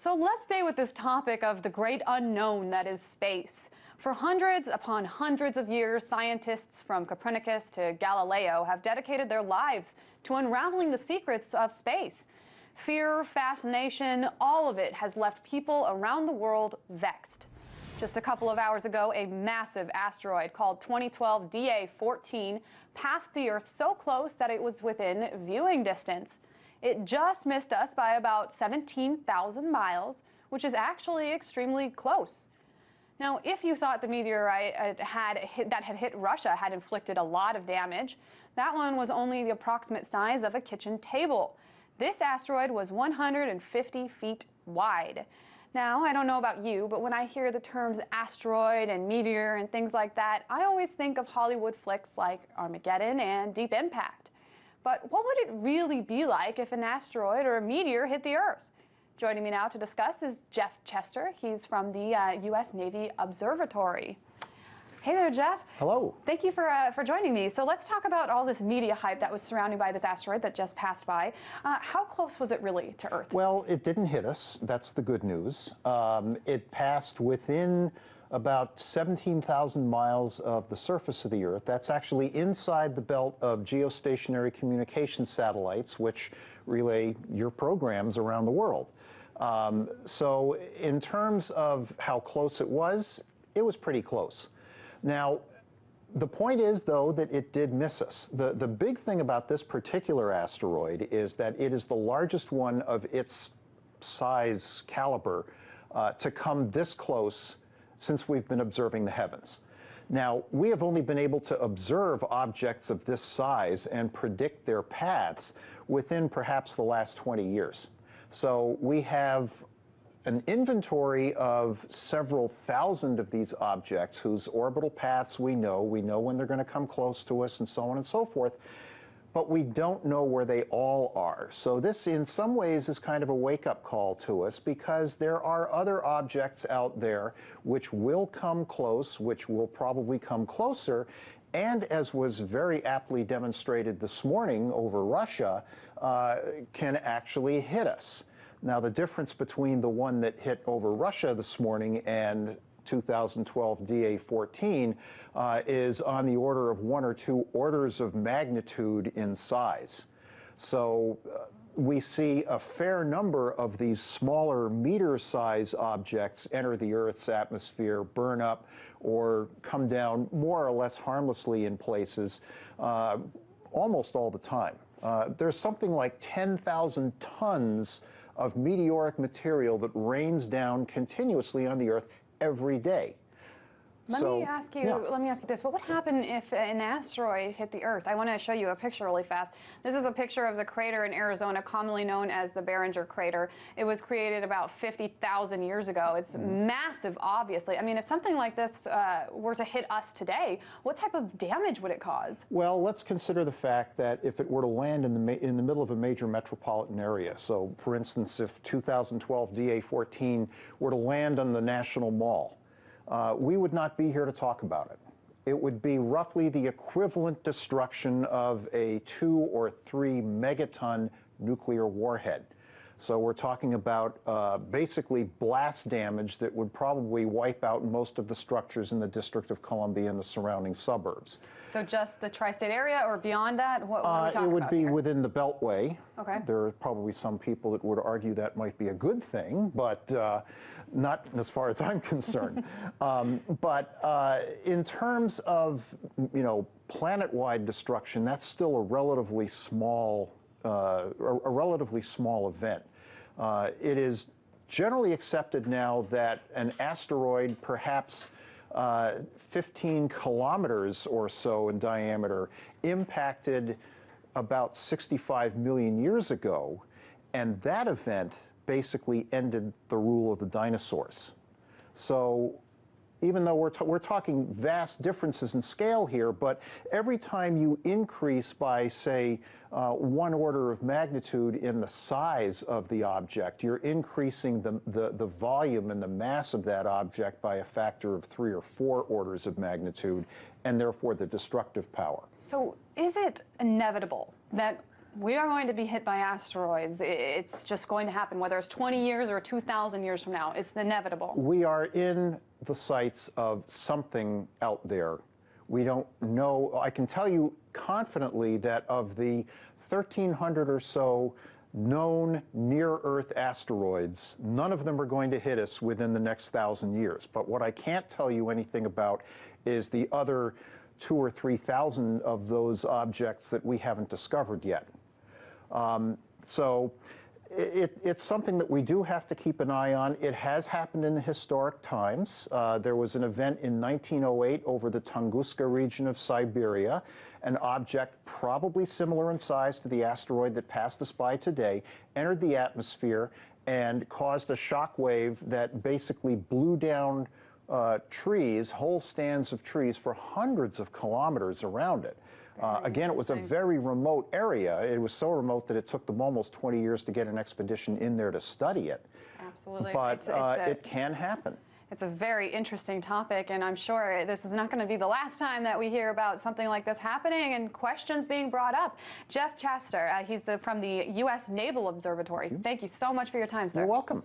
So let's stay with this topic of the great unknown that is space. For hundreds upon hundreds of years, scientists from Copernicus to Galileo have dedicated their lives to unraveling the secrets of space. Fear, fascination, all of it has left people around the world vexed. Just a couple of hours ago, a massive asteroid called 2012 DA14 passed the Earth so close that it was within viewing distance. It just missed us by about 17,000 miles, which is actually extremely close. Now, if you thought the meteorite that had hit Russia had inflicted a lot of damage, that one was only the approximate size of a kitchen table. This asteroid was 150 feet wide. Now, I don't know about you, but when I hear the terms asteroid and meteor and things like that, I always think of Hollywood flicks like Armageddon and Deep Impact. But what would it really be like if an asteroid or a meteor hit the Earth? Joining me now to discuss is Jeff Chester. He's from the U.S. Navy Observatory. Hey there, Jeff. Hello. Thank you for joining me. So let's talk about all this media hype that was surrounding by this asteroid that just passed by. How close was it really to Earth? Well, it didn't hit us. That's the good news. It passed within about 17,000 miles of the surface of the Earth. That's actually inside the belt of geostationary communication satellites, which relay your programs around the world. So in terms of how close it was pretty close. Now, the point is, though, that it did miss us. The big thing about this particular asteroid is that it is the largest one of its size caliber to come this close since we've been observing the heavens. Now, we have only been able to observe objects of this size and predict their paths within perhaps the last 20 years. So we have an inventory of several thousand of these objects whose orbital paths we know when they're going to come close to us and so on and so forth, but we don't know where they all are. So this in some ways is kind of a wake-up call to us, because there are other objects out there which will come close, which will probably come closer, and as was very aptly demonstrated this morning over Russia, can actually hit us. Now, the difference between the one that hit over Russia this morning and 2012 DA14 is on the order of 1 or 2 orders of magnitude in size. So we see a fair number of these smaller meter-size objects enter the Earth's atmosphere, burn up, or come down more or less harmlessly in places almost all the time. There's something like 10,000 tons of meteoric material that rains down continuously on the Earth every day. Let me ask you this. What would happen if an asteroid hit the Earth? I want to show you a picture really fast. This is a picture of the crater in Arizona, commonly known as the Barringer crater. It was created about 50,000 years ago. It's massive, obviously. I mean, if something like this were to hit us today, what type of damage would it cause? Well, let's consider the fact that if it were to land in the middle of a major metropolitan area, so for instance, if 2012 DA14 were to land on the National Mall, we would not be here to talk about it. It would be roughly the equivalent destruction of a 2 or 3 megaton nuclear warhead. So we're talking about basically blast damage that would probably wipe out most of the structures in the District of Columbia and the surrounding suburbs. So just the tri-state area, or beyond that? What are we talking about? It would be within the Beltway. Okay. There are probably some people that would argue that might be a good thing, but not as far as I'm concerned. In terms of, planet-wide destruction, that's still a relatively small event. It is generally accepted now that an asteroid, perhaps 15 kilometers or so in diameter, impacted about 65 million years ago, and that event basically ended the rule of the dinosaurs. So even though we're talking vast differences in scale here, but every time you increase by, say, 1 order of magnitude in the size of the object, you're increasing the volume and the mass of that object by a factor of 3 or 4 orders of magnitude, and therefore the destructive power. So is it inevitable that We are going to be hit by asteroids. It's just going to happen, whether it's 20 years or 2,000 years from now. It's inevitable. We are in the sights of something out there. We don't know. I can tell you confidently that of the 1,300 or so known near-Earth asteroids, none of them are going to hit us within the next 1,000 years. But what I can't tell you anything about is the other 2,000 or 3,000 of those objects that we haven't discovered yet. So it's something that we do have to keep an eye on. It has happened in the historic times. There was an event in 1908 over the Tunguska region of Siberia. An object probably similar in size to the asteroid that passed us by today entered the atmosphere and caused a shock wave that basically blew down trees, whole stands of trees for hundreds of kilometers around it. Again, it was a very remote area. It was so remote that it took them almost 20 years to get an expedition in there to study it. Absolutely. But it can happen. It's a very interesting topic, and I'm sure this is not going to be the last time that we hear about something like this happening and questions being brought up. Jeff Chaster, he's from the U.S. Naval Observatory. Thank you so much for your time, sir. You're welcome.